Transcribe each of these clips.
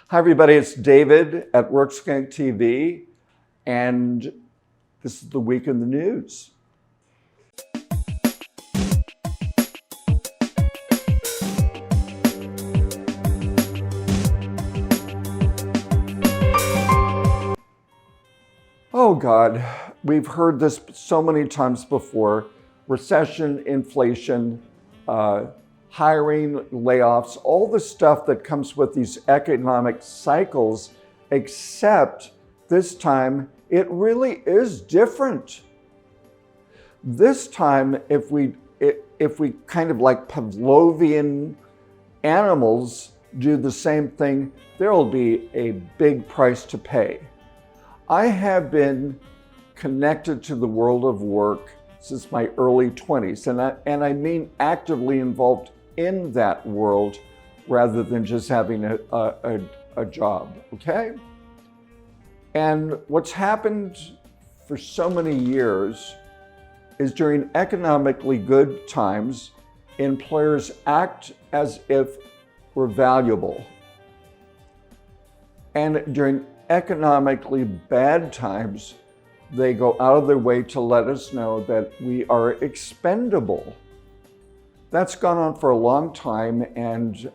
Hi everybody, it's David at workskunkTV, and this is the week in the news. Oh God, we've heard this so many times before. Recession, inflation, hiring, layoffs, all the stuff that comes with these economic cycles, except this time it really is different. This time, if we kind of like Pavlovian animals do the same thing, there will be a big price to pay. I have been connected to the world of work since my early 20s, and I mean actively involved in that world rather than just having a job, okay? And what's happened for so many years is during economically good times, employers act as if we're valuable. And during economically bad times, they go out of their way to let us know that we are expendable. That's gone on for a long time, and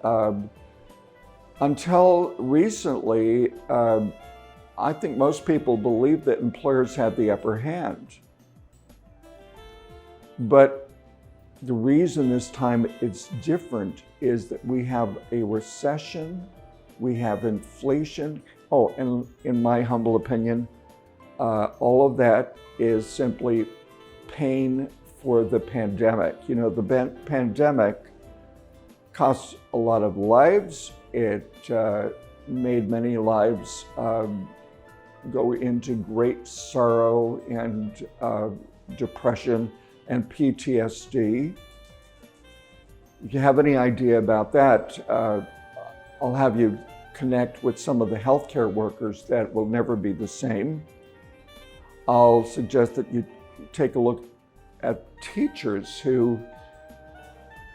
until recently, I think most people believe that employers had the upper hand. But the reason this time it's different is that we have a recession, we have inflation. Oh, and in my humble opinion, all of that is simply paying for the pandemic. You know, the pandemic cost a lot of lives. It made many lives go into great sorrow and depression and PTSD. If you have any idea about that, I'll have you connect with some of the healthcare workers that will never be the same. I'll suggest that you take a look at teachers who,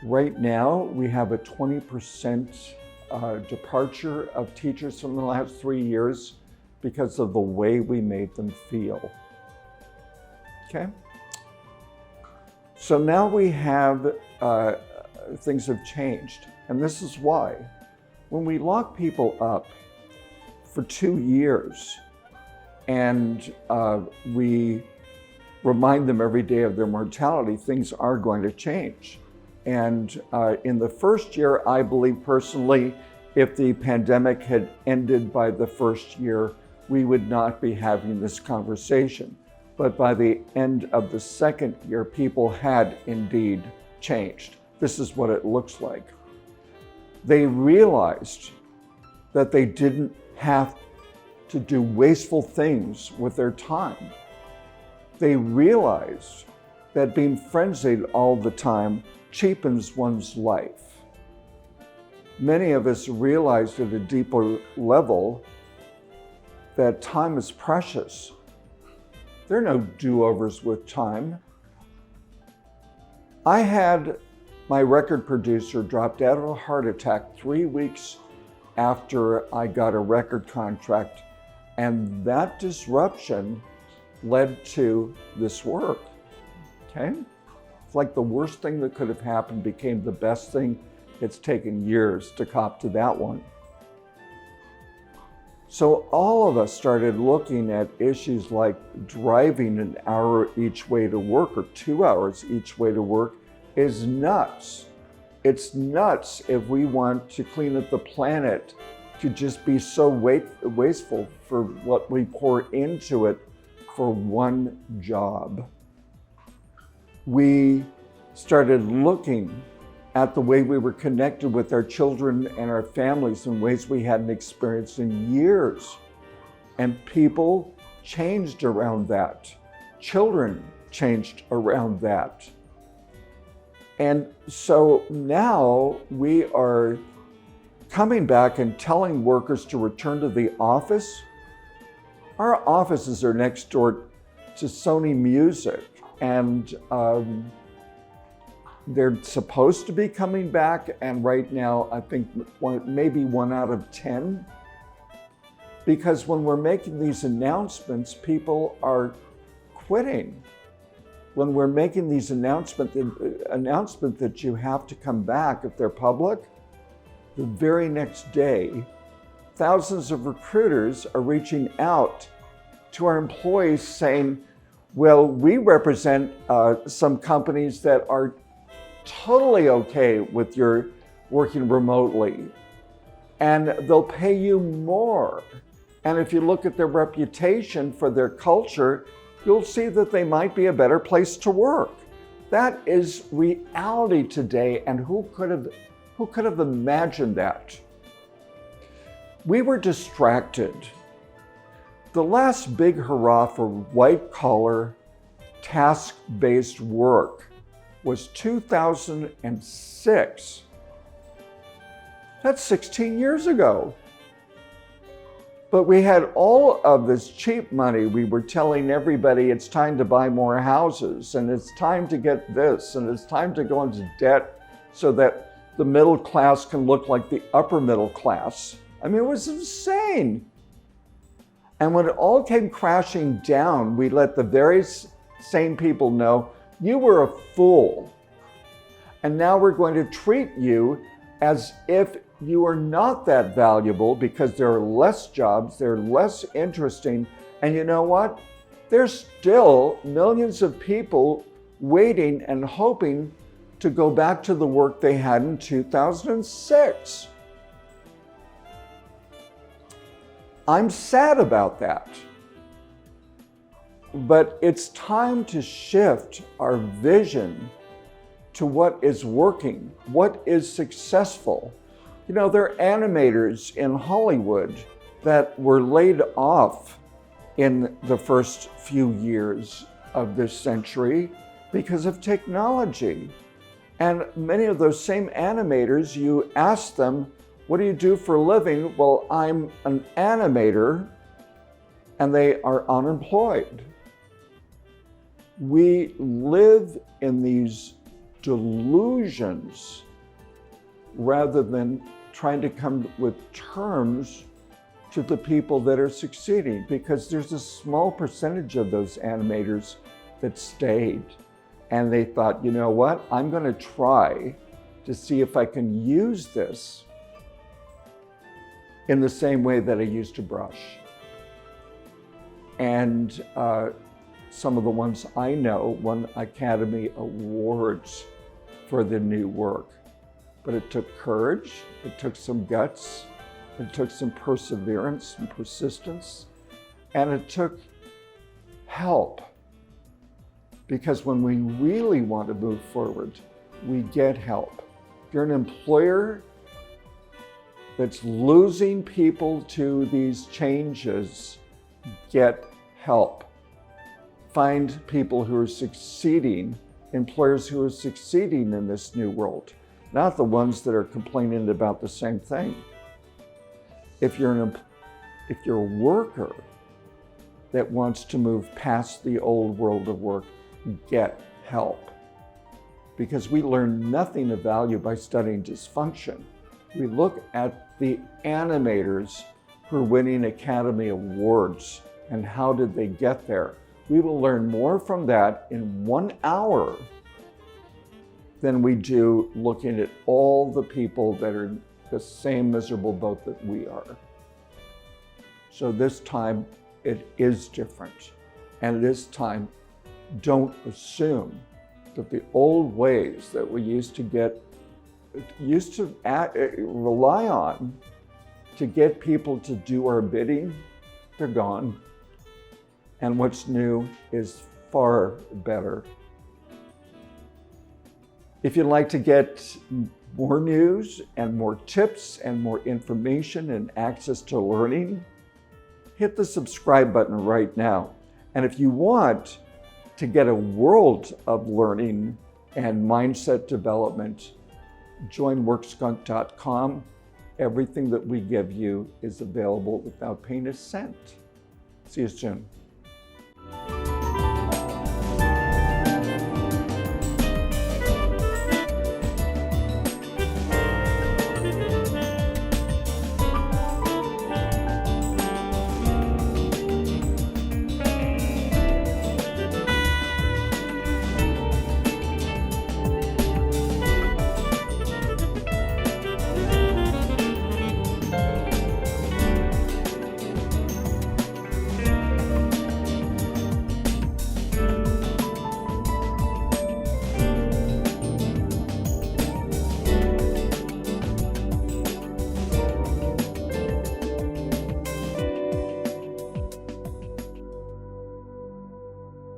right now, we have a 20% departure of teachers from the last 3 years because of the way we made them feel. Okay? So now we have, things have changed, and this is why. When we lock people up for 2 years and we remind them every day of their mortality, things are going to change. And in the first year, I believe personally, if the pandemic had ended by the first year, we would not be having this conversation. But by the end of the second year, people had indeed changed. This is what it looks like. They realized that they didn't have to do wasteful things with their time. They realized that being frenzied all the time cheapens one's life. Many of us realized at a deeper level that time is precious. There are no do-overs with time. I had my record producer drop dead of a heart attack 3 weeks after I got a record contract, and that disruption led to this work, okay? It's like the worst thing that could have happened became the best thing. It's taken years to cop to that one. So all of us started looking at issues like driving an hour each way to work or 2 hours each way to work is nuts. It's nuts if we want to clean up the planet to just be so wasteful for what we pour into it for one job. We started looking at the way we were connected with our children and our families in ways we hadn't experienced in years. And people changed around that. Children changed around that. And so now we are coming back and telling workers to return to the office. Our offices are next door to Sony Music, and they're supposed to be coming back, and right now I think maybe 1 out of 10 Because when we're making these announcements, people are quitting. When we're making these announcement that you have to come back if they're public, the very next day, thousands of recruiters are reaching out to our employees saying, well, we represent some companies that are totally okay with your working remotely, and they'll pay you more. And if you look at their reputation for their culture, you'll see that they might be a better place to work. That is reality today, and who could have imagined that? We were distracted. The last big hurrah for white-collar, task-based work was 2006. That's 16 years ago. But we had all of this cheap money. We were telling everybody it's time to buy more houses, and it's time to get this, and it's time to go into debt so that the middle class can look like the upper middle class. I mean, it was insane. And when it all came crashing down, we let the very same people know, you were a fool. And now we're going to treat you as if you are not that valuable because there are less jobs, they're less interesting. And you know what? There's still millions of people waiting and hoping to go back to the work they had in 2006. I'm sad about that. But it's time to shift our vision to what is working, what is successful. You know, there are animators in Hollywood that were laid off in the first few years of this century because of technology. And many of those same animators, you ask them, what do you do for a living? Well, I'm an animator, and they are unemployed. We live in these delusions rather than trying to come with terms to the people that are succeeding, because there's a small percentage of those animators that stayed and they thought, you know what, I'm going to try to see if I can use this in the same way that I used to brush. And some of the ones I know won Academy Awards for the new work. But it took courage, it took some guts, it took some perseverance and persistence, and it took help. Because when we really want to move forward, we get help. If you're an employer that's losing people to these changes, get help. Find people who are succeeding, employers who are succeeding in this new world, not the ones that are complaining about the same thing. If you're a worker that wants to move past the old world of work, get help. Because we learn nothing of value by studying dysfunction. We look at the animators who are winning Academy Awards and how did they get there. We will learn more from that in 1 hour than we do looking at all the people that are in the same miserable boat that we are. So this time it is different. And this time, don't assume that the old ways that we used to rely on to get people to do our bidding, they're gone. And what's new is far better. If you'd like to get more news and more tips and more information and access to learning, hit the subscribe button right now. And if you want to get a world of learning and mindset development, join workskunk.com. Everything that we give you is available without paying a cent. See you soon.